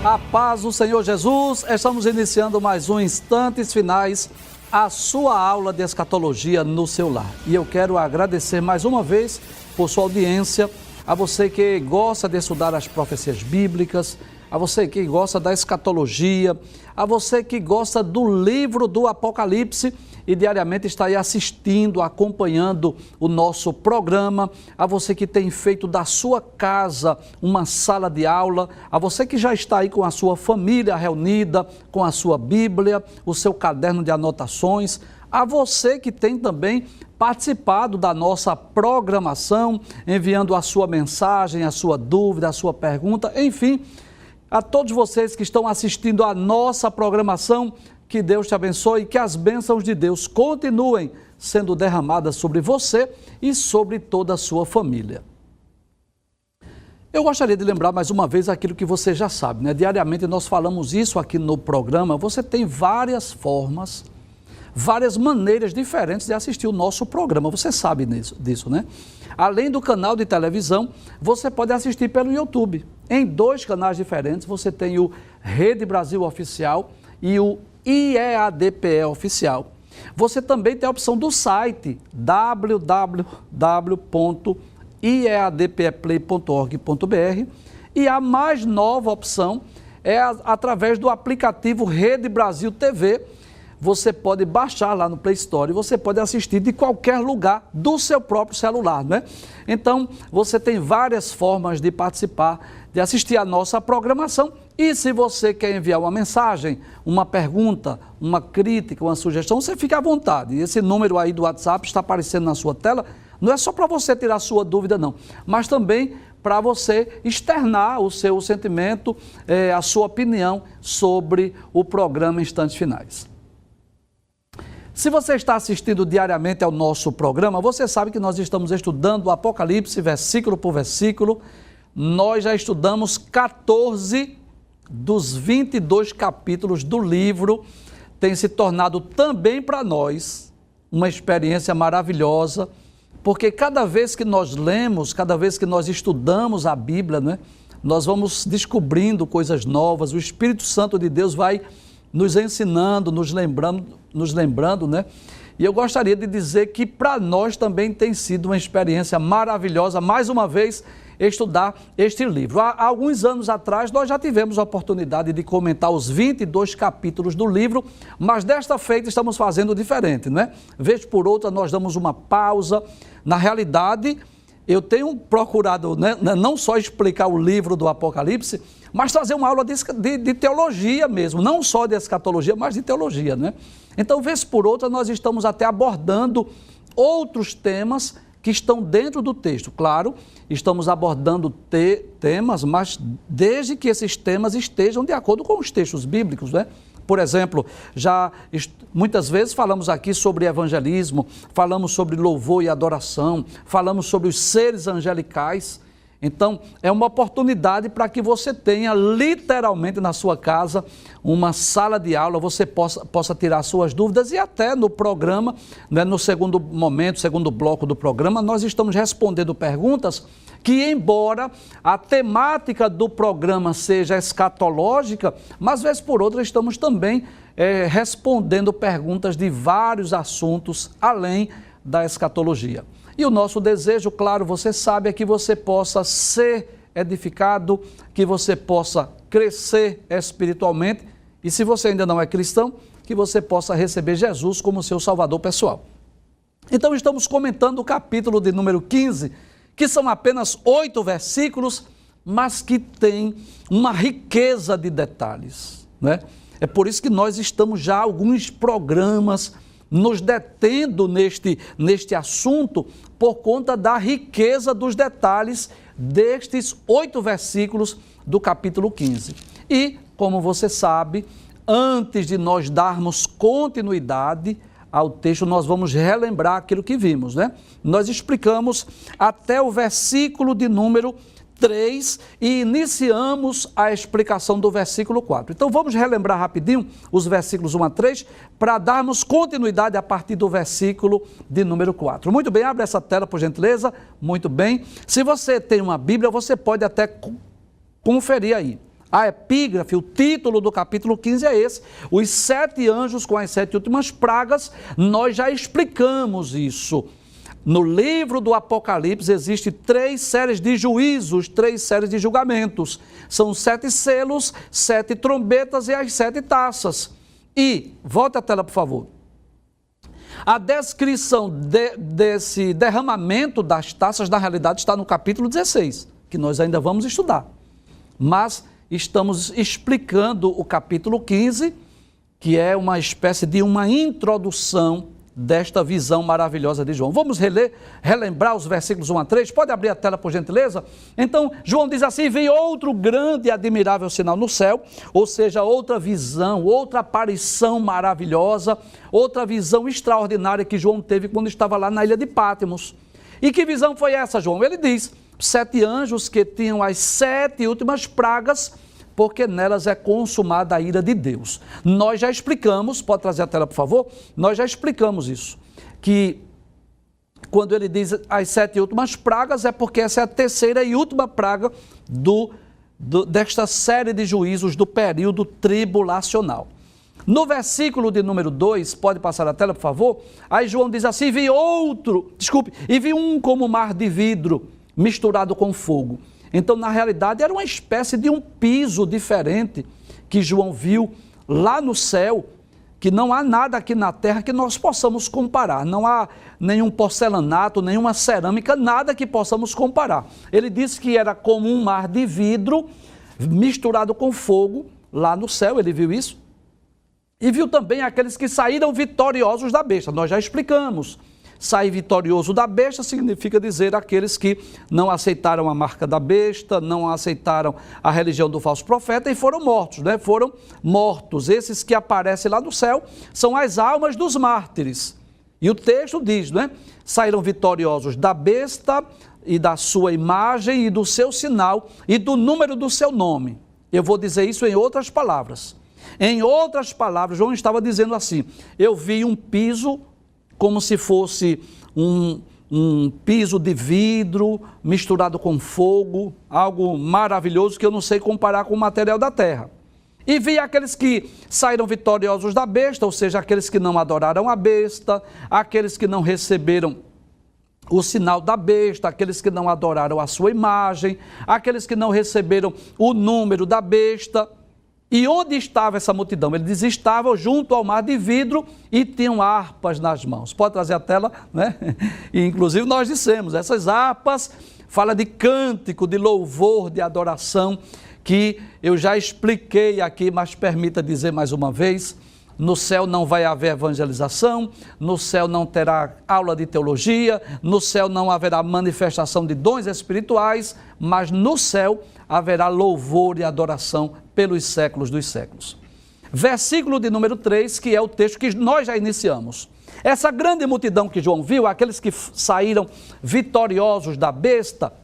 A paz do Senhor Jesus, estamos iniciando mais um Instantes Finais, a sua aula de escatologia no seu lar. E eu quero agradecer mais uma vez por sua audiência, a você que gosta de estudar as profecias bíblicas, a você que gosta da escatologia, a você que gosta do livro do Apocalipse e diariamente está aí assistindo, acompanhando o nosso programa, a você que tem feito da sua casa uma sala de aula, a você que já está aí com a sua família reunida, com a sua Bíblia, o seu caderno de anotações, a você que tem também participado da nossa programação, enviando a sua mensagem, a sua dúvida, a sua pergunta, enfim, a todos vocês que estão assistindo a nossa programação, que Deus te abençoe e que as bênçãos de Deus continuem sendo derramadas sobre você e sobre toda a sua família. Eu gostaria de lembrar mais uma vez aquilo que você já sabe, né? Diariamente nós falamos isso aqui no programa, você tem várias formas, várias maneiras diferentes de assistir o nosso programa, você sabe disso, né? Além do canal de televisão, você pode assistir pelo YouTube. Em 2 canais diferentes, você tem o Rede Brasil Oficial e o IEADPE Oficial. Você também tem a opção do site www.iadpeplay.org.br e a mais nova opção é através do aplicativo Rede Brasil TV. Você pode baixar lá no Play Store e você pode assistir de qualquer lugar do seu próprio celular, né? Então, você tem várias formas de participar, de assistir a nossa programação. E se você quer enviar uma mensagem, uma pergunta, uma crítica, uma sugestão, você fica à vontade. Esse número aí do WhatsApp está aparecendo na sua tela. Não é só para você tirar a sua dúvida, não, mas também para você externar o seu sentimento, a sua opinião sobre o programa Instantes Finais. Se você está assistindo diariamente ao nosso programa, você sabe que nós estamos estudando o Apocalipse, versículo por versículo. Nós já estudamos 14 dos 22 capítulos do livro. Tem se tornado também para nós uma experiência maravilhosa, porque cada vez que nós lemos, cada vez que nós estudamos a Bíblia, né, nós vamos descobrindo coisas novas, o Espírito Santo de Deus vai nos ensinando, nos lembrando, né? E eu gostaria de dizer que para nós também tem sido uma experiência maravilhosa, mais uma vez, estudar este livro. Há alguns anos atrás, nós já tivemos a oportunidade de comentar os 22 capítulos do livro, mas desta feita estamos fazendo diferente, né? Vez por outra, nós damos uma pausa. Na realidade, eu tenho procurado, né, não só explicar o livro do Apocalipse, mas trazer uma aula de teologia mesmo, não só de escatologia, mas de teologia, né? Então, vez por outra, nós estamos até abordando outros temas que estão dentro do texto. Claro, estamos abordando temas, mas desde que esses temas estejam de acordo com os textos bíblicos, né? Por exemplo, muitas vezes falamos aqui sobre evangelismo, falamos sobre louvor e adoração, falamos sobre os seres angelicais. Então, é uma oportunidade para que você tenha literalmente na sua casa uma sala de aula, você possa tirar suas dúvidas e até no programa, né, no segundo momento, segundo bloco do programa, nós estamos respondendo perguntas que, embora a temática do programa seja escatológica, mas vez por outra estamos também respondendo perguntas de vários assuntos além da escatologia. E o nosso desejo, claro, você sabe, é que você possa ser edificado, que você possa crescer espiritualmente e, se você ainda não é cristão, que você possa receber Jesus como seu Salvador pessoal. Então, estamos comentando o capítulo de número 15, que são apenas 8 versículos, mas que tem uma riqueza de detalhes, né? É por isso que nós estamos já há alguns programas nos detendo neste assunto por conta da riqueza dos detalhes destes 8 versículos do capítulo 15. E, como você sabe, antes de nós darmos continuidade ao texto, nós vamos relembrar aquilo que vimos, né? Nós explicamos até o versículo de número 3 e iniciamos a explicação do versículo 4. Então vamos relembrar rapidinho os versículos 1 a 3 para darmos continuidade a partir do versículo de número 4. Muito bem, abre essa tela por gentileza. Muito bem. Se você tem uma Bíblia, você pode até conferir aí. A epígrafe, o título do capítulo 15 é esse, os 7 anjos com as 7 últimas pragas. Nós já explicamos isso. No livro do Apocalipse existem 3 séries de juízos, 3 séries de julgamentos. São 7 selos, 7 trombetas e as 7 taças. E, volte a tela, por favor. A descrição desse derramamento das taças, na realidade, está no capítulo 16, que nós ainda vamos estudar. Mas estamos explicando o capítulo 15, que é uma espécie de uma introdução desta visão maravilhosa de João. Vamos relembrar os versículos 1 a 3? Pode abrir a tela, por gentileza? Então, João diz assim: vi outro grande e admirável sinal no céu, ou seja, outra visão, outra aparição maravilhosa, outra visão extraordinária que João teve quando estava lá na ilha de Patmos. E que visão foi essa, João? Ele diz: 7 anjos que tinham as 7 últimas pragas, porque nelas é consumada a ira de Deus. Nós já explicamos, pode trazer a tela, por favor? Nós já explicamos isso, que quando ele diz as 7 últimas pragas, é porque essa é a terceira e última praga desta série de juízos do período tribulacional. No versículo de número 2, pode passar a tela, por favor? Aí João diz assim: e vi um como mar de vidro misturado com fogo. Então, na realidade, era uma espécie de um piso diferente que João viu lá no céu, que não há nada aqui na terra que nós possamos comparar. Não há nenhum porcelanato, nenhuma cerâmica, nada que possamos comparar. Ele disse que era como um mar de vidro misturado com fogo lá no céu, ele viu isso. E viu também aqueles que saíram vitoriosos da besta. Nós já explicamos. Sair vitorioso da besta significa dizer aqueles que não aceitaram a marca da besta, não aceitaram a religião do falso profeta e foram mortos, né? Foram mortos. Esses que aparecem lá no céu são as almas dos mártires. E o texto diz, né? Saíram vitoriosos da besta e da sua imagem e do seu sinal e do número do seu nome. Eu vou dizer isso em outras palavras. Em outras palavras, João estava dizendo assim: eu vi um piso como se fosse um piso de vidro misturado com fogo, algo maravilhoso que eu não sei comparar com o material da terra. E vi aqueles que saíram vitoriosos da besta, ou seja, aqueles que não adoraram a besta, aqueles que não receberam o sinal da besta, aqueles que não adoraram a sua imagem, aqueles que não receberam o número da besta. E onde estava essa multidão? Ele diz: estavam junto ao mar de vidro e tinham harpas nas mãos. Pode trazer a tela, né? E, inclusive nós dissemos, essas harpas falam de cântico, de louvor, de adoração, que eu já expliquei aqui, mas permita dizer mais uma vez: no céu não vai haver evangelização, no céu não terá aula de teologia, no céu não haverá manifestação de dons espirituais, mas no céu haverá louvor e adoração pelos séculos dos séculos. Versículo de número 3, que é o texto que nós já iniciamos. Essa grande multidão que João viu, aqueles que saíram vitoriosos da besta,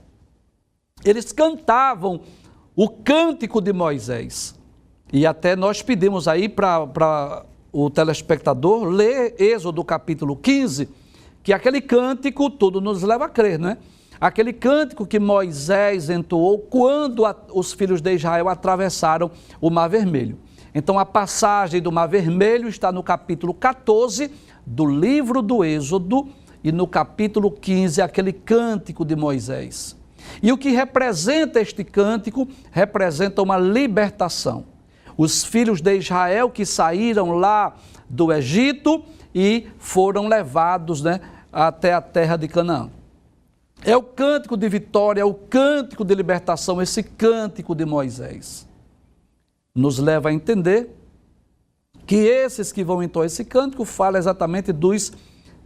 eles cantavam o cântico de Moisés. E até nós pedimos aí para o telespectador ler Êxodo capítulo 15, que aquele cântico, tudo nos leva a crer, não é? Aquele cântico que Moisés entoou quando os filhos de Israel atravessaram o Mar Vermelho. Então, a passagem do Mar Vermelho está no capítulo 14 do livro do Êxodo e no capítulo 15, aquele cântico de Moisés. E o que representa este cântico? Representa uma libertação. Os filhos de Israel que saíram lá do Egito e foram levados, né, até a terra de Canaã. É o cântico de vitória, é o cântico de libertação, esse cântico de Moisés. Nos leva a entender que esses que vão entoar esse cântico falam exatamente dos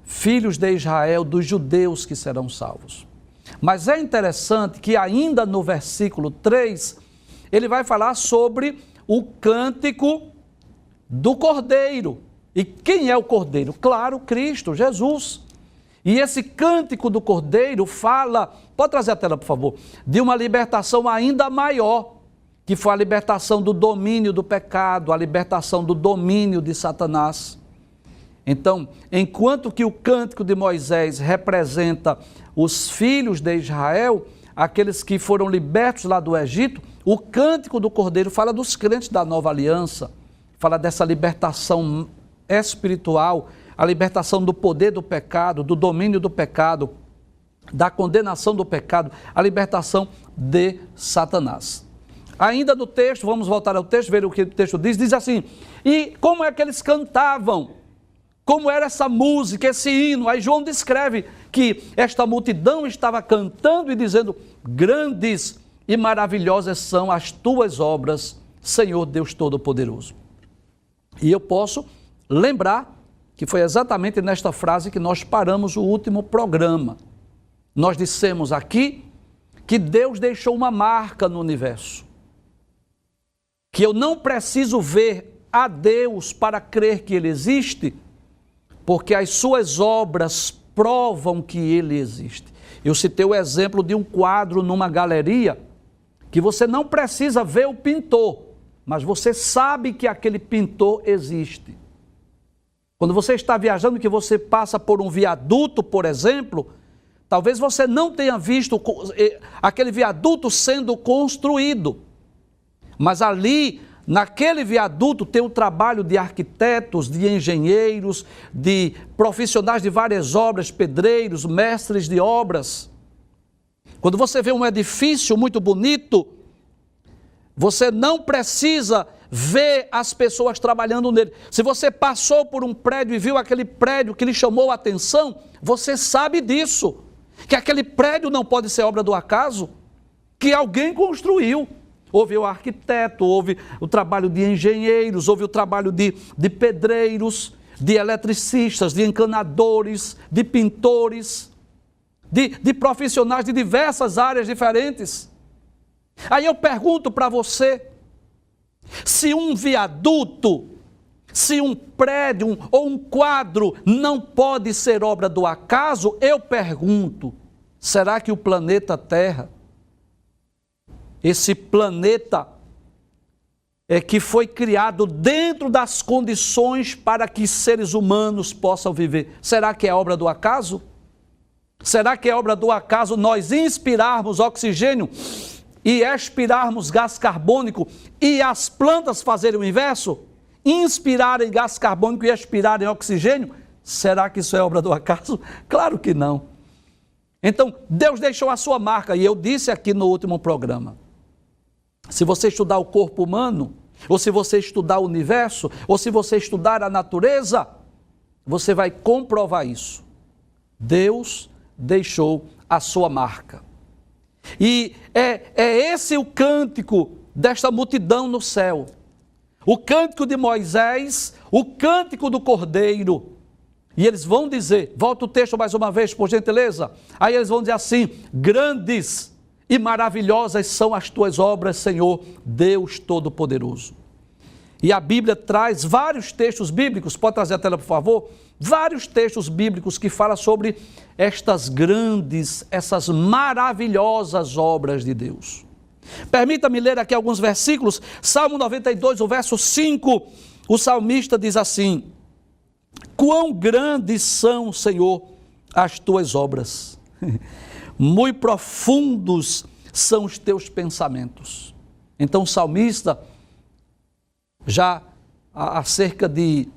filhos de Israel, dos judeus que serão salvos. Mas é interessante que ainda no versículo 3, ele vai falar sobre o cântico do Cordeiro. E quem é o Cordeiro? Claro, Cristo, Jesus. E esse cântico do Cordeiro fala, pode trazer a tela, por favor, de uma libertação ainda maior, que foi a libertação do domínio do pecado, a libertação do domínio de Satanás. Então, enquanto que o cântico de Moisés representa os filhos de Israel, aqueles que foram libertos lá do Egito, O cântico do Cordeiro fala dos crentes da nova aliança, fala dessa libertação espiritual, a libertação do poder do pecado, do domínio do pecado, da condenação do pecado, a libertação de Satanás. Ainda no texto, vamos voltar ao texto, ver o que o texto diz assim, e como é que eles cantavam? Como era essa música, esse hino? Aí João descreve que esta multidão estava cantando e dizendo, grandes e maravilhosas são as tuas obras, Senhor Deus Todo-Poderoso. E eu posso lembrar que foi exatamente nesta frase que nós paramos o último programa. Nós dissemos aqui que Deus deixou uma marca no universo. Que eu não preciso ver a Deus para crer que Ele existe, porque as suas obras provam que Ele existe. Eu citei o exemplo de um quadro numa galeria, que você não precisa ver o pintor, mas você sabe que aquele pintor existe. Quando você está viajando, que você passa por um viaduto, por exemplo, talvez você não tenha visto aquele viaduto sendo construído, mas ali, naquele viaduto, tem o trabalho de arquitetos, de engenheiros, de profissionais de várias obras, pedreiros, mestres de obras. Quando você vê um edifício muito bonito, você não precisa ver as pessoas trabalhando nele. Se você passou por um prédio e viu aquele prédio que lhe chamou a atenção, você sabe disso, que aquele prédio não pode ser obra do acaso, que alguém construiu. Houve o arquiteto, houve o trabalho de engenheiros, houve o trabalho de pedreiros, de eletricistas, de encanadores, de pintores, de profissionais de diversas áreas diferentes. Aí eu pergunto para você, se um viaduto, se um prédio ou um quadro não pode ser obra do acaso, eu pergunto, será que o planeta Terra, esse planeta que foi criado dentro das condições para que seres humanos possam viver, será que é obra do acaso? Será que é obra do acaso nós inspirarmos oxigênio e expirarmos gás carbônico e as plantas fazerem o inverso? Inspirarem gás carbônico e expirarem oxigênio? Será que isso é obra do acaso? Claro que não. Então, Deus deixou a sua marca, e eu disse aqui no último programa, se você estudar o corpo humano, ou se você estudar o universo, ou se você estudar a natureza, você vai comprovar isso. Deus deixou a sua marca. E é esse o cântico desta multidão no céu. O cântico de Moisés, o cântico do Cordeiro. E eles vão dizer, volta o texto mais uma vez, por gentileza. Aí eles vão dizer assim, grandes e maravilhosas são as tuas obras, Senhor, Deus Todo-Poderoso. E a Bíblia traz vários textos bíblicos, pode trazer a tela, por favor? Vários textos bíblicos que falam sobre estas grandes, essas maravilhosas obras de Deus. Permita-me ler aqui alguns versículos. Salmo 92, o verso 5, o salmista diz assim, quão grandes são, Senhor, as tuas obras. Muito profundos são os teus pensamentos. Então o salmista, já há cerca de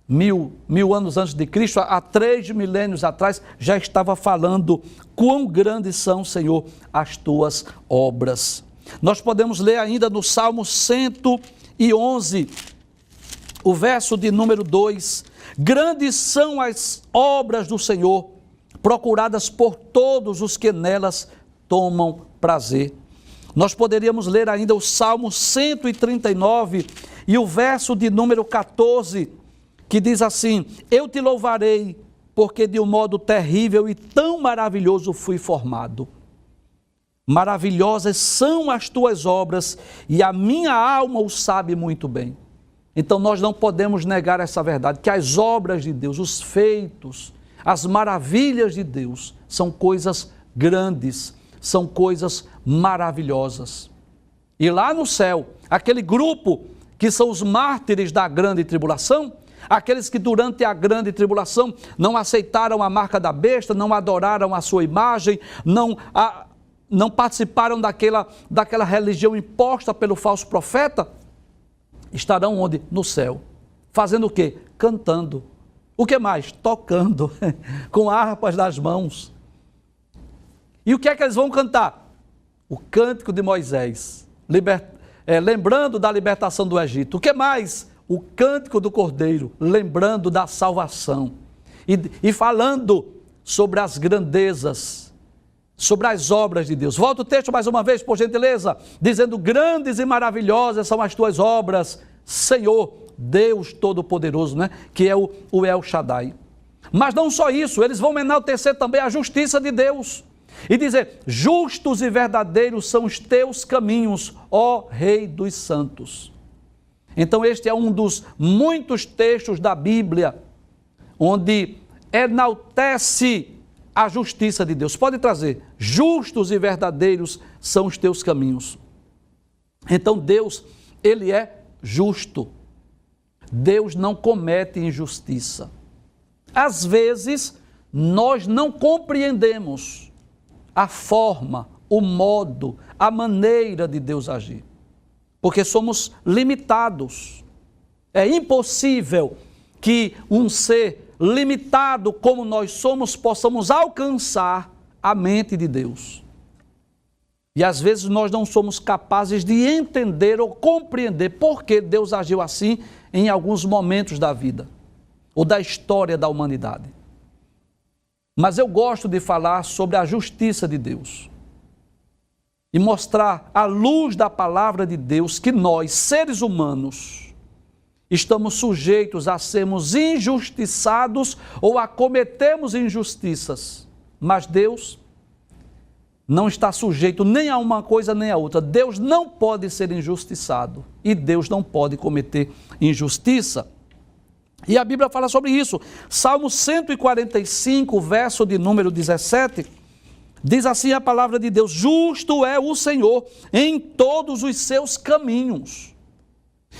mil anos antes de Cristo, há 3 milênios atrás, já estava falando quão grandes são, Senhor, as tuas obras. Nós podemos ler ainda no Salmo 111, o verso de número 2, grandes são as obras do Senhor, procuradas por todos os que nelas tomam prazer. Nós poderíamos ler ainda o Salmo 139 e o verso de número 14, que diz assim, eu te louvarei, porque de um modo terrível e tão maravilhoso fui formado. Maravilhosas são as tuas obras e a minha alma o sabe muito bem. Então nós não podemos negar essa verdade, que as obras de Deus, os feitos, as maravilhas de Deus são coisas grandes, são coisas maravilhosas. E lá no céu, aquele grupo que são os mártires da grande tribulação, aqueles que durante a grande tribulação não aceitaram a marca da besta, não adoraram a sua imagem, não participaram daquela religião imposta pelo falso profeta, estarão onde? No céu. Fazendo o quê? Cantando. O que mais? Tocando, com harpas nas mãos. E o que é que eles vão cantar? O cântico de Moisés, lembrando da libertação do Egito. O que mais? O cântico do Cordeiro, lembrando da salvação. E falando sobre as grandezas, sobre as obras de Deus. Volta o texto mais uma vez, por gentileza, dizendo: grandes e maravilhosas são as tuas obras, Senhor, Deus Todo-Poderoso, né? Que é o El Shaddai. Mas não só isso, eles vão enaltecer também a justiça de Deus e dizer: justos e verdadeiros são os teus caminhos, ó Rei dos Santos. Então este é um dos muitos textos da Bíblia onde enaltece a justiça de Deus. Pode trazer: justos e verdadeiros são os teus caminhos. Então Deus, ele é justo. Deus não comete injustiça. Às vezes, nós não compreendemos a forma, o modo, a maneira de Deus agir, porque somos limitados. É impossível que um ser limitado como nós somos possamos alcançar a mente de Deus. E às vezes nós não somos capazes de entender ou compreender por que Deus agiu assim em alguns momentos da vida ou da história da humanidade. Mas eu gosto de falar sobre a justiça de Deus e mostrar à luz da palavra de Deus que nós, seres humanos, estamos sujeitos a sermos injustiçados ou a cometermos injustiças. Mas Deus não está sujeito nem a uma coisa nem a outra. Deus não pode ser injustiçado e Deus não pode cometer injustiça. E a Bíblia fala sobre isso. Salmo 145, verso de número 17, diz assim a palavra de Deus: justo é o Senhor em todos os seus caminhos.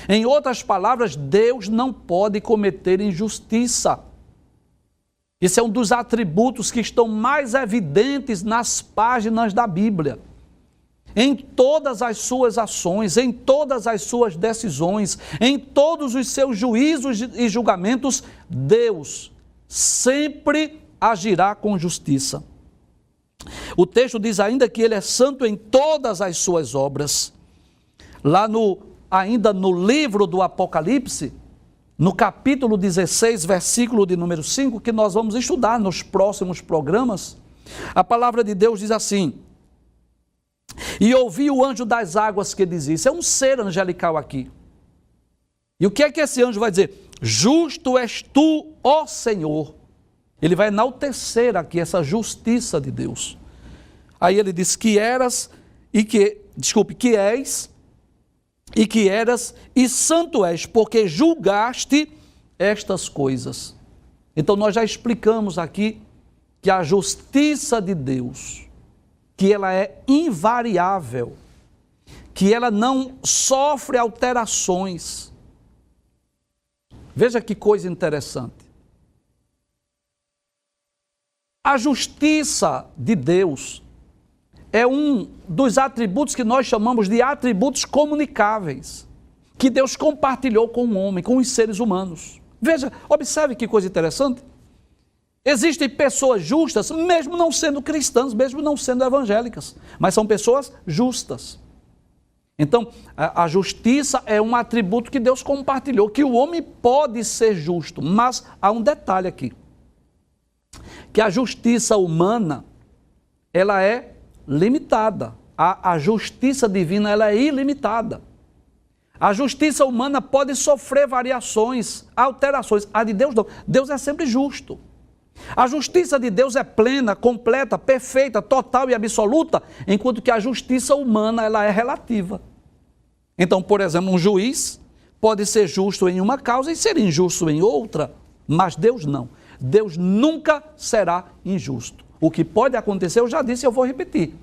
Em outras palavras, Deus não pode cometer injustiça. Esse é um dos atributos que estão mais evidentes nas páginas da Bíblia. Em todas as suas ações, em todas as suas decisões, em todos os seus juízos e julgamentos, Deus sempre agirá com justiça. O texto diz ainda que Ele é santo em todas as suas obras. Lá ainda no livro do Apocalipse, no capítulo 16, versículo de número 5, que nós vamos estudar nos próximos programas, a palavra de Deus diz assim: e ouvi o anjo das águas que dizia. Isso é um ser angelical aqui. E o que é que esse anjo vai dizer? Justo és tu, ó Senhor. Ele vai enaltecer aqui essa justiça de Deus. Aí ele diz que és, e que eras, e santo és, porque julgaste estas coisas. Então nós já explicamos aqui que a justiça de Deus, que ela é invariável, que ela não sofre alterações. Veja que coisa interessante. A justiça de Deus é um dos atributos que nós chamamos de atributos comunicáveis, que Deus compartilhou com o homem, com os seres humanos. Veja, observe que coisa interessante. Existem pessoas justas, mesmo não sendo cristãs, mesmo não sendo evangélicas, mas são pessoas justas. Então, a justiça é um atributo que Deus compartilhou, que o homem pode ser justo, mas há um detalhe aqui, que a justiça humana, ela é limitada. A justiça divina, ela é ilimitada. A justiça humana pode sofrer variações, alterações. A de Deus não. Deus é sempre justo. A justiça de Deus é plena, completa, perfeita, total e absoluta, enquanto que a justiça humana, ela é relativa. Então, por exemplo, um juiz pode ser justo em uma causa e ser injusto em outra, mas Deus não. Deus nunca será injusto. O que pode acontecer, eu já disse e eu vou repetir,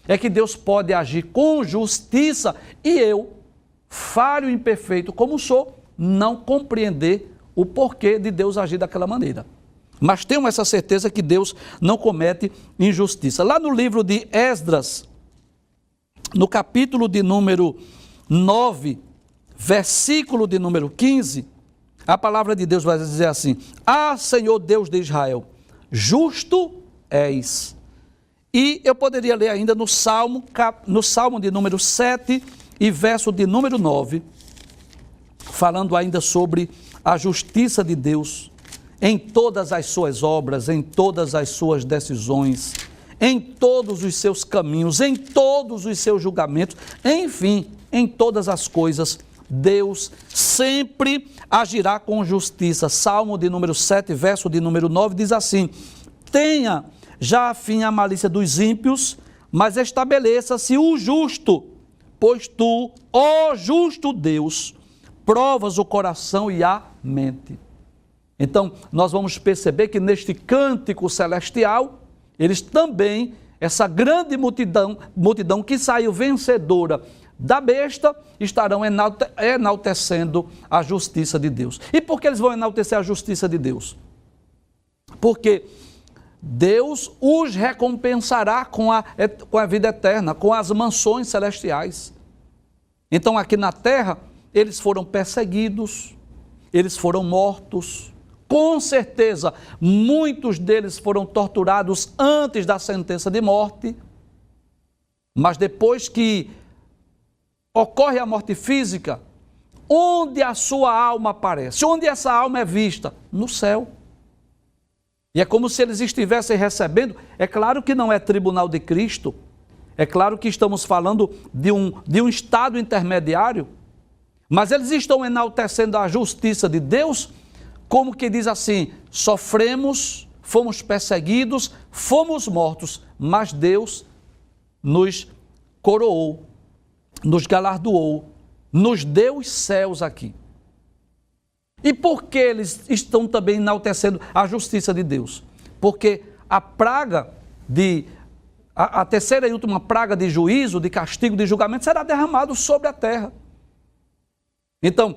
é que Deus pode agir com justiça e eu, falho e imperfeito como sou, não compreender o porquê de Deus agir daquela maneira. Mas tenho essa certeza que Deus não comete injustiça. Lá no livro de Esdras, no capítulo de número 9, versículo de número 15, a palavra de Deus vai dizer assim: Ah, Senhor Deus de Israel, justo és. E eu poderia ler ainda no Salmo de número 7 e verso de número 9, falando ainda sobre a justiça de Deus em todas as suas obras, em todas as suas decisões, em todos os seus caminhos, em todos os seus julgamentos, enfim, em todas as coisas, Deus sempre agirá com justiça. Salmo de número 7, verso de número 9, diz assim: Tenha já a fim a malícia dos ímpios, mas estabeleça-se o justo, pois tu, ó justo Deus, provas o coração e a mente. Então, nós vamos perceber que neste cântico celestial, eles também, essa grande multidão que saiu vencedora da besta, estarão enaltecendo a justiça de Deus. E por que eles vão enaltecer a justiça de Deus? Porque Deus os recompensará com a vida eterna, com as mansões celestiais. Então, aqui na terra, eles foram perseguidos, eles foram mortos. Com certeza, muitos deles foram torturados antes da sentença de morte, mas depois que ocorre a morte física, onde a sua alma aparece? Onde essa alma é vista? No céu. E é como se eles estivessem recebendo, é claro que não é tribunal de Cristo, é claro que estamos falando de um estado intermediário, mas eles estão enaltecendo a justiça de Deus, como que diz assim: sofremos, fomos perseguidos, fomos mortos, mas Deus nos coroou, nos galardoou, nos deu os céus aqui. E por que eles estão também enaltecendo a justiça de Deus? Porque a praga a terceira e última praga de juízo, de castigo, de julgamento, será derramado sobre a terra. Então,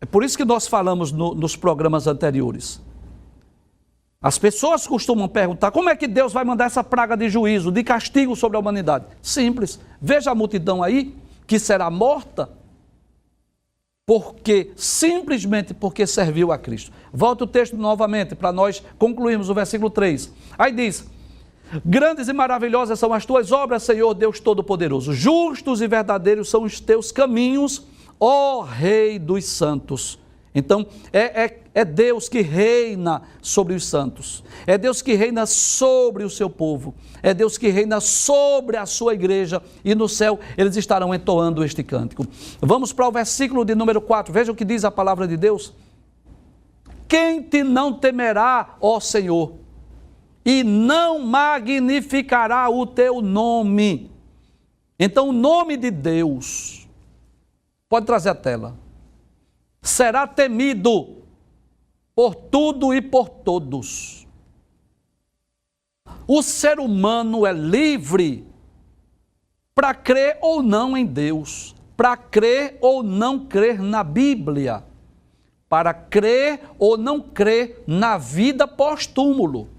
é por isso que nós falamos nos programas anteriores. As pessoas costumam perguntar: como é que Deus vai mandar essa praga de juízo, de castigo sobre a humanidade? Simples. Veja a multidão aí, que será morta, simplesmente porque serviu a Cristo. Volta o texto novamente, para nós concluirmos o versículo 3. Aí diz: grandes e maravilhosas são as tuas obras, Senhor Deus Todo-Poderoso. Justos e verdadeiros são os teus caminhos, ó Rei dos santos. Então, é Deus que reina sobre os santos. É Deus que reina sobre o seu povo. É Deus que reina sobre a sua igreja. E no céu eles estarão entoando este cântico. Vamos para o versículo de número 4. Veja o que diz a palavra de Deus. Quem te não temerá, ó Senhor, e não magnificará o teu nome? Então, o nome de Deus, pode trazer a tela, será temido por tudo e por todos. O ser humano é livre para crer ou não em Deus, para crer ou não crer na Bíblia, para crer ou não crer na vida pós-túmulo,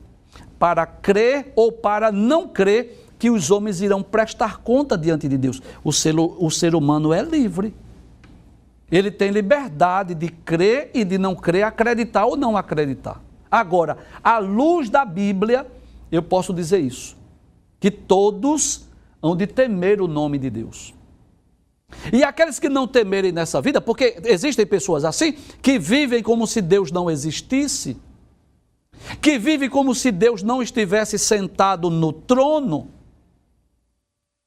para crer ou para não crer que os homens irão prestar conta diante de Deus. O ser humano é livre. Ele tem liberdade de crer e de não crer, acreditar ou não acreditar. Agora, à luz da Bíblia, eu posso dizer isso, que todos hão de temer o nome de Deus. E aqueles que não temerem nessa vida, porque existem pessoas assim, que vivem como se Deus não existisse, que vivem como se Deus não estivesse sentado no trono,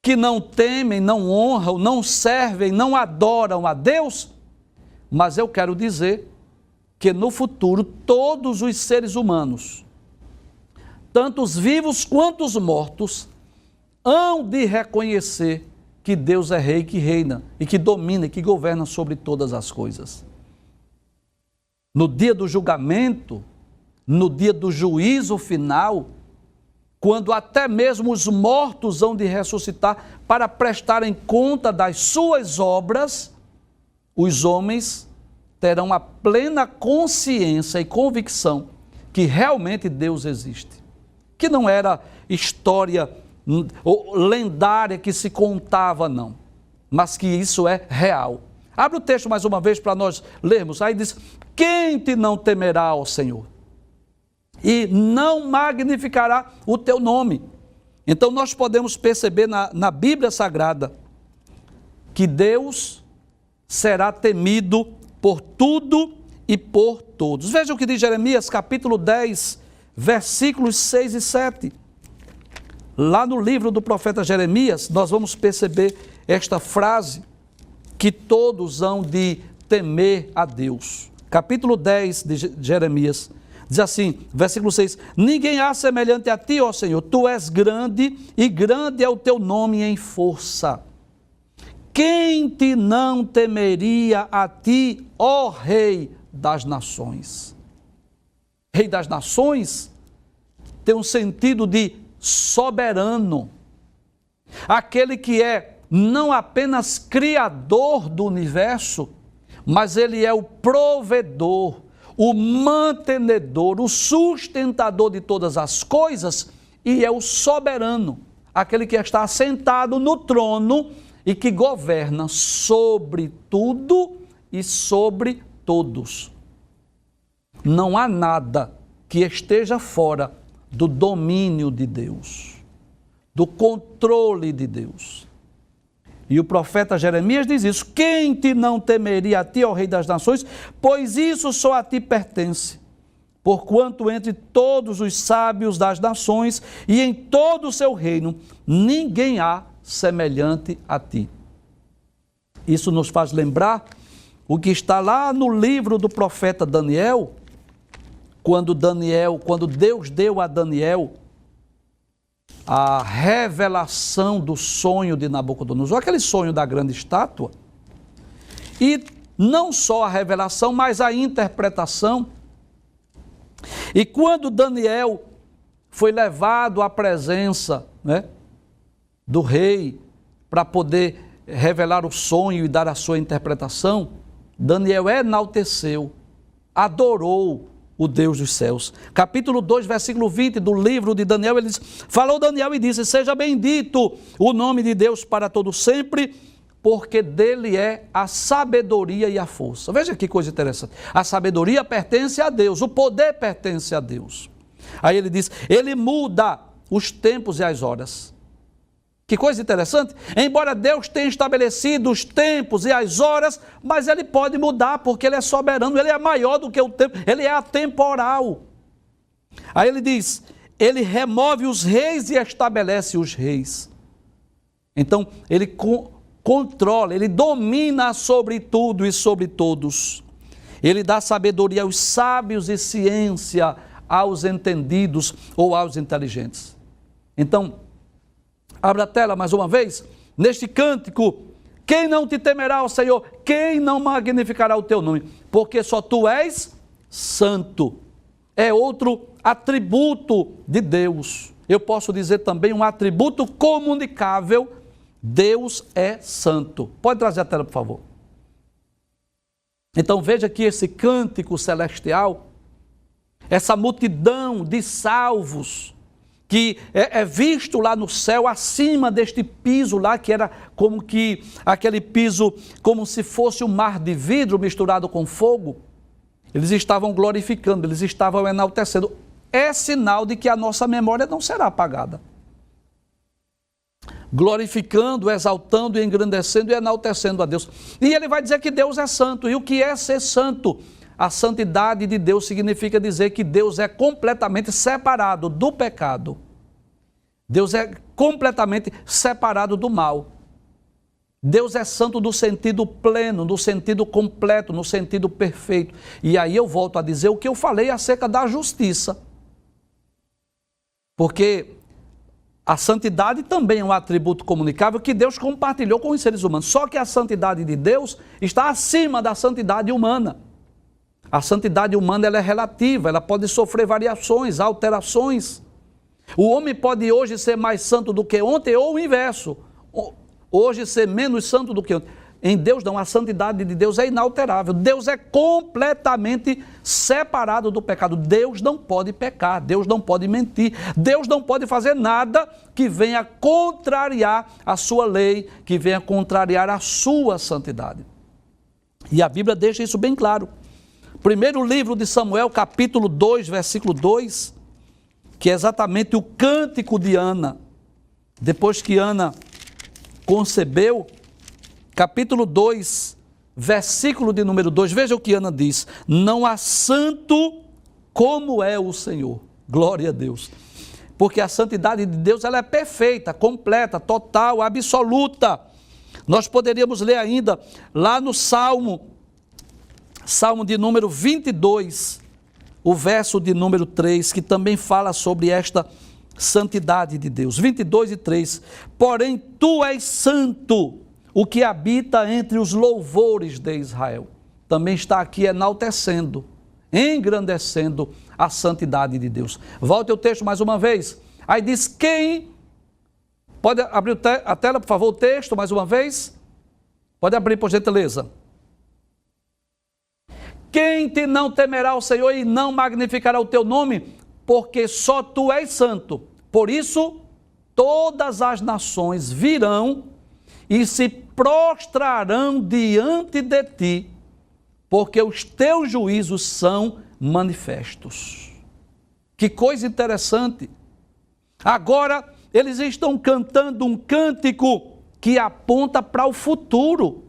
que não temem, não honram, não servem, não adoram a Deus, mas eu quero dizer que no futuro todos os seres humanos, tanto os vivos quanto os mortos, hão de reconhecer que Deus é rei, que reina e que domina e que governa sobre todas as coisas. No dia do julgamento, no dia do juízo final, quando até mesmo os mortos hão de ressuscitar para prestarem conta das suas obras, os homens terão a plena consciência e convicção que realmente Deus existe. Que não era história lendária que se contava, não. Mas que isso é real. Abre o texto mais uma vez para nós lermos. Aí diz: quem te não temerá ao Senhor? E não magnificará o teu nome. Então nós podemos perceber na Bíblia Sagrada que Deus será temido por tudo e por todos. Veja o que diz Jeremias, capítulo 10, versículos 6 e 7. Lá no livro do profeta Jeremias, nós vamos perceber esta frase, que todos hão de temer a Deus. Capítulo 10 de Jeremias, diz assim, versículo 6, ninguém há semelhante a ti, ó Senhor, tu és grande e grande é o teu nome em força. Quem te não temeria a ti, ó Rei das nações? Rei das nações tem um sentido de soberano, aquele que é não apenas criador do universo, mas ele é o provedor, o mantenedor, o sustentador de todas as coisas, e é o soberano, aquele que está assentado no trono e que governa sobre tudo e sobre todos. Não há nada que esteja fora do domínio de Deus, do controle de Deus. E o profeta Jeremias diz isso: quem te não temeria a ti, ó Rei das nações, pois isso só a ti pertence. Porquanto entre todos os sábios das nações e em todo o seu reino, ninguém há semelhante a ti. Isso nos faz lembrar o que está lá no livro do profeta Daniel, quando Deus deu a Daniel a revelação do sonho de Nabucodonosor, aquele sonho da grande estátua, e não só a revelação, mas a interpretação. E quando Daniel foi levado à presença, do rei, para poder revelar o sonho e dar a sua interpretação, Daniel enalteceu, adorou o Deus dos céus. Capítulo 2, versículo 20 do livro de Daniel, ele diz, falou Daniel e disse, seja bendito o nome de Deus para todo sempre, porque dele é a sabedoria e a força. Veja que coisa interessante. A sabedoria pertence a Deus, o poder pertence a Deus. Aí ele diz, ele muda os tempos e as horas. Que coisa interessante. Embora Deus tenha estabelecido os tempos e as horas, mas ele pode mudar, porque ele é soberano, ele é maior do que o tempo, ele é atemporal. Aí ele diz, ele remove os reis e estabelece os reis. Então, ele controla, ele domina sobre tudo e sobre todos. Ele dá sabedoria aos sábios e ciência aos entendidos ou aos inteligentes. Então, abra a tela mais uma vez. Neste cântico, quem não te temerá ao Senhor? Quem não magnificará o teu nome? Porque só tu és santo. É outro atributo de Deus. Eu posso dizer também um atributo comunicável. Deus é santo. Pode trazer a tela, por favor. Então veja que esse cântico celestial, essa multidão de salvos, que é visto lá no céu, acima deste piso lá, que era como que aquele piso, como se fosse um mar de vidro misturado com fogo, eles estavam glorificando, eles estavam enaltecendo. É sinal de que a nossa memória não será apagada. Glorificando, exaltando, engrandecendo e enaltecendo a Deus. E ele vai dizer que Deus é santo. E o que é ser santo? A santidade de Deus significa dizer que Deus é completamente separado do pecado. Deus é completamente separado do mal. Deus é santo no sentido pleno, no sentido completo, no sentido perfeito. E aí eu volto a dizer o que eu falei acerca da justiça. Porque a santidade também é um atributo comunicável que Deus compartilhou com os seres humanos. Só que a santidade de Deus está acima da santidade humana. A santidade humana ela é relativa, ela pode sofrer variações, alterações. O homem pode hoje ser mais santo do que ontem ou o inverso. Hoje ser menos santo do que ontem. em Deus não, a santidade de Deus é inalterável. Deus é completamente separado do pecado. Deus não pode pecar, Deus não pode mentir, Deus não pode fazer nada que venha contrariar a sua lei, que venha contrariar a sua santidade. E a Bíblia deixa isso bem claro. Primeiro livro de Samuel, capítulo 2, versículo 2, que é exatamente o cântico de Ana. Depois que Ana concebeu, capítulo 2, versículo de número 2, veja o que Ana diz: não há santo como é o Senhor. Glória a Deus. Porque a santidade de Deus, ela é perfeita, completa, total, absoluta. Nós poderíamos ler ainda lá no Salmo de número 22, o verso de número 3, que também fala sobre esta santidade de Deus. 22 e 3. Porém, tu és santo, o que habita entre os louvores de Israel. Também está aqui enaltecendo, engrandecendo a santidade de Deus. Volte o texto mais uma vez. Aí diz: quem... Pode abrir a tela, por favor, o texto mais uma vez? Pode abrir, por gentileza. Quem te não temerá o Senhor e não magnificará o teu nome? Porque só tu és santo. Por isso, todas as nações virão e se prostrarão diante de ti, porque os teus juízos são manifestos. Que coisa interessante. Agora, eles estão cantando um cântico que aponta para o futuro,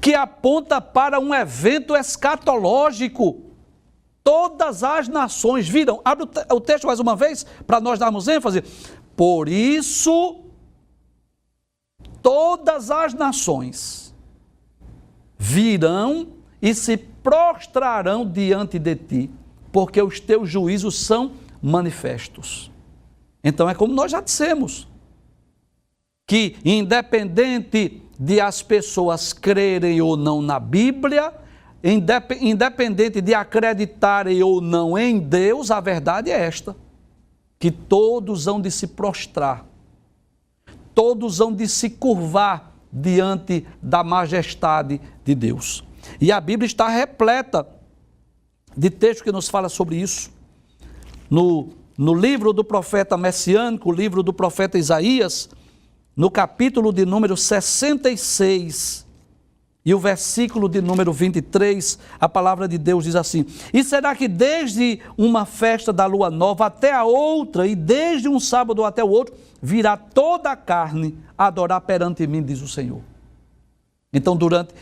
que aponta para um evento escatológico. Todas as nações virão. Abre o texto mais uma vez, para nós darmos ênfase. Por isso, todas as nações virão e se prostrarão diante de ti, porque os teus juízos são manifestos. Então é como nós já dissemos, que independente de as pessoas crerem ou não na Bíblia, independente de acreditarem ou não em Deus, a verdade é esta, que todos hão de se prostrar, todos hão de se curvar diante da majestade de Deus. E a Bíblia está repleta de textos que nos fala sobre isso. No livro do profeta messiânico, o livro do profeta Isaías, no capítulo de número 66 e o versículo de número 23, a palavra de Deus diz assim: e será que desde uma festa da lua nova até a outra, e desde um sábado até o outro, virá toda a carne a adorar perante mim, diz o Senhor. Então,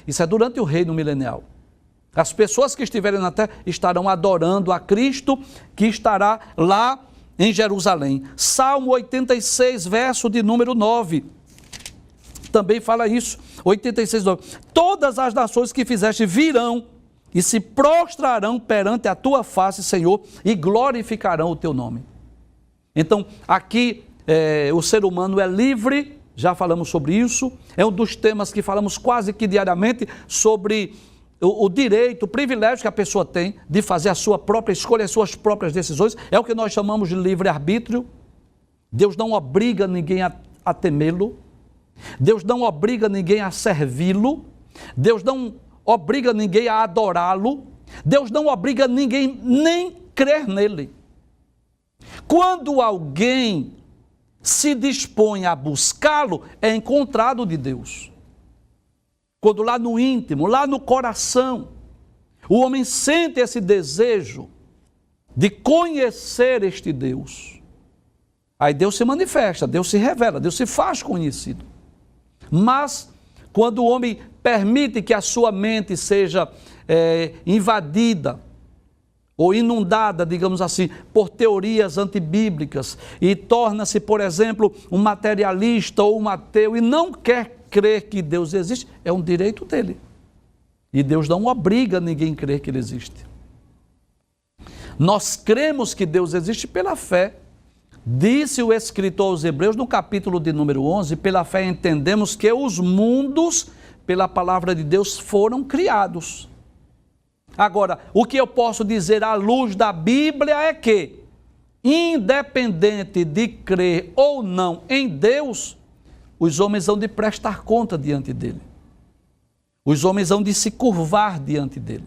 isso é durante o reino milenial. As pessoas que estiverem na terra estarão adorando a Cristo, que estará lá em Jerusalém. Salmo 86, verso de número 9. Também fala isso. 86, 9. Todas as nações que fizeste virão e se prostrarão perante a tua face, Senhor, e glorificarão o teu nome. Então, aqui o ser humano é livre, já falamos sobre isso. É um dos temas que falamos quase que diariamente sobre o direito, o privilégio que a pessoa tem de fazer a sua própria escolha, as suas próprias decisões. É o que nós chamamos de livre-arbítrio. Deus não obriga ninguém a temê-lo. Deus não obriga ninguém a servi-lo. Deus não obriga ninguém a adorá-lo. Deus não obriga ninguém nem crer nele. Quando alguém se dispõe a buscá-lo, é encontrado de Deus. Quando lá no íntimo, lá no coração, o homem sente esse desejo de conhecer este Deus, aí Deus se manifesta, Deus se revela, Deus se faz conhecido. Mas, quando o homem permite que a sua mente seja invadida ou inundada, digamos assim, por teorias antibíblicas e torna-se, por exemplo, um materialista ou um ateu e não quer crer que Deus existe, é um direito dele. E Deus não obriga ninguém a crer que ele existe. Nós cremos que Deus existe pela fé. Disse o escritor aos Hebreus no capítulo de número 11, pela fé entendemos que os mundos, pela palavra de Deus, foram criados. Agora, o que eu posso dizer à luz da Bíblia é que, independente de crer ou não em Deus, os homens hão de prestar conta diante dele. Os homens hão de se curvar diante dele.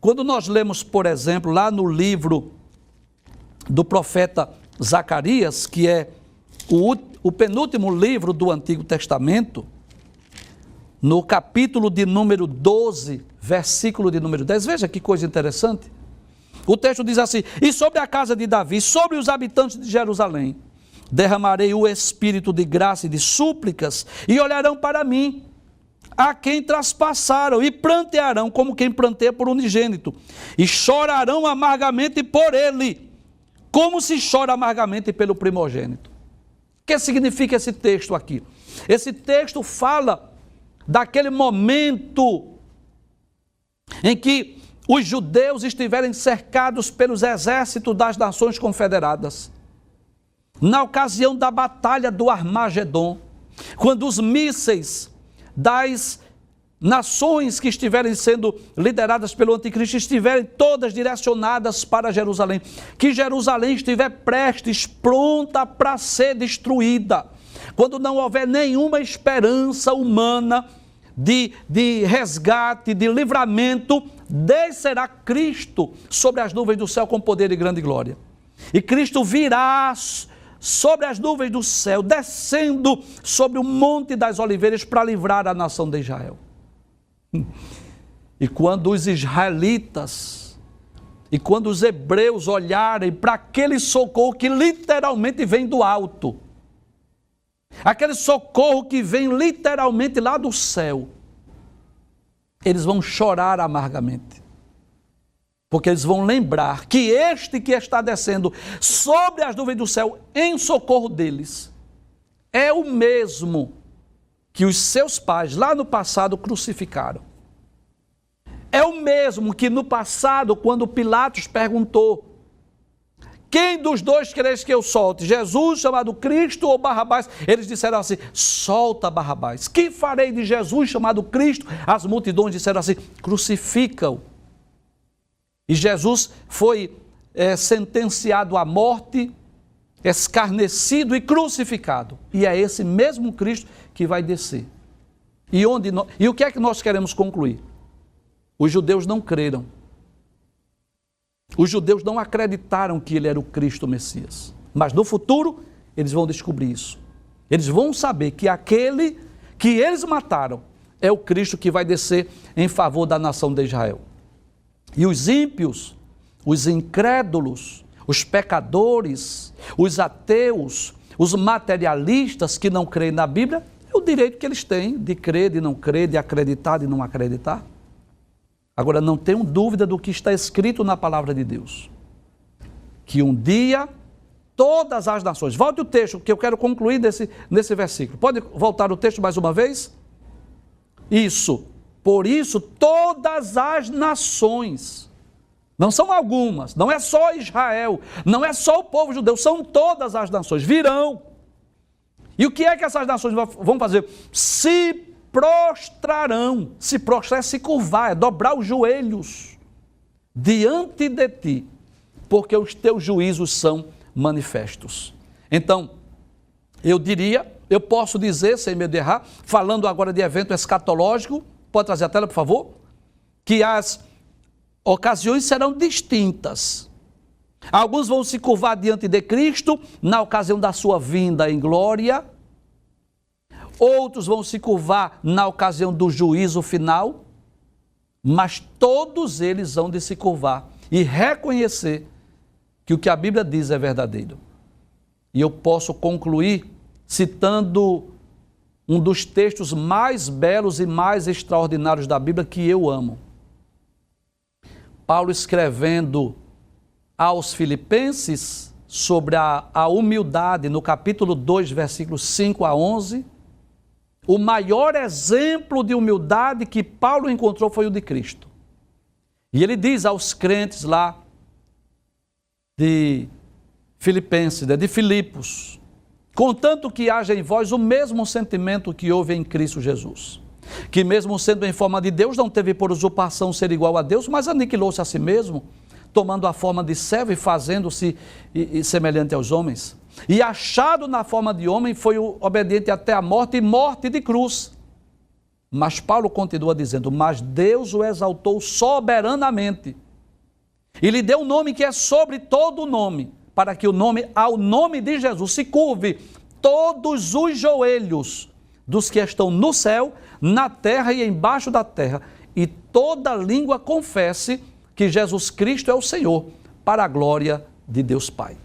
Quando nós lemos, por exemplo, lá no livro do profeta Zacarias, que é o penúltimo livro do Antigo Testamento, no capítulo de número 12, versículo de número 10, veja que coisa interessante. O texto diz assim: e sobre a casa de Davi, sobre os habitantes de Jerusalém, derramarei o espírito de graça e de súplicas, e olharão para mim, a quem traspassaram, e prantearão como quem pranteia por unigênito, e chorarão amargamente por ele, como se chora amargamente pelo primogênito. O que significa esse texto aqui? Esse texto fala daquele momento em que os judeus estiverem cercados pelos exércitos das nações confederadas, na ocasião da batalha do Armagedon, quando os mísseis das nações que estiverem sendo lideradas pelo anticristo estiverem todas direcionadas para Jerusalém, que Jerusalém estiver prestes, pronta para ser destruída, quando não houver nenhuma esperança humana de resgate, de livramento, descerá Cristo sobre as nuvens do céu com poder e grande glória. E Cristo virá sobre as nuvens do céu, descendo sobre o Monte das Oliveiras para livrar a nação de Israel. E quando os israelitas e quando os hebreus olharem para aquele socorro que literalmente vem do alto, aquele socorro que vem literalmente lá do céu, eles vão chorar amargamente, porque eles vão lembrar que este que está descendo sobre as nuvens do céu em socorro deles é o mesmo que os seus pais lá no passado crucificaram. É o mesmo que no passado, quando Pilatos perguntou: quem dos dois quereis que eu solte? Jesus, chamado Cristo, ou Barrabás? Eles disseram assim: solta Barrabás. Que farei de Jesus, chamado Cristo? As multidões disseram assim: crucifica-o. E Jesus foi sentenciado à morte, escarnecido e crucificado. E é esse mesmo Cristo que vai descer. E o que é que nós queremos concluir? Os judeus não creram. Os judeus não acreditaram que ele era o Cristo Messias. Mas no futuro, eles vão descobrir isso. Eles vão saber que aquele que eles mataram é o Cristo que vai descer em favor da nação de Israel. E os ímpios, os incrédulos, os pecadores, os ateus, os materialistas que não creem na Bíblia, é o direito que eles têm de crer, de não crer, de acreditar, de não acreditar. Agora, não tenham dúvida do que está escrito na palavra de Deus, que um dia todas as nações, volte o texto que eu quero concluir nesse versículo, pode voltar o texto mais uma vez? Isso, por isso todas as nações, não são algumas, não é só Israel, não é só o povo judeu, são todas as nações, virão. E o que é que essas nações vão fazer? Se prostrarão, se prostrar é se curvar, é dobrar os joelhos diante de ti, porque os teus juízos são manifestos. Então, eu posso dizer, sem medo de errar, falando agora de evento escatológico, pode trazer a tela, por favor, que as ocasiões serão distintas. Alguns vão se curvar diante de Cristo na ocasião da sua vinda em glória, outros vão se curvar na ocasião do juízo final, mas todos eles hão de se curvar e reconhecer que o que a Bíblia diz é verdadeiro. E eu posso concluir citando um dos textos mais belos e mais extraordinários da Bíblia que eu amo. Paulo escrevendo aos Filipenses sobre a humildade, no capítulo 2, versículos 5 a 11, o maior exemplo de humildade que Paulo encontrou foi o de Cristo. E ele diz aos crentes lá de Filipenses, de Filipos: contanto que haja em vós o mesmo sentimento que houve em Cristo Jesus, que mesmo sendo em forma de Deus, não teve por usurpação ser igual a Deus, mas aniquilou-se a si mesmo, tomando a forma de servo e fazendo-se semelhante aos homens. E achado na forma de homem, foi obediente até a morte e morte de cruz. Mas Paulo continua dizendo, mas Deus o exaltou soberanamente e lhe deu um nome que é sobre todo nome, para que ao nome de Jesus se curve todos os joelhos dos que estão no céu, na terra e embaixo da terra, e toda língua confesse que Jesus Cristo é o Senhor, para a glória de Deus Pai.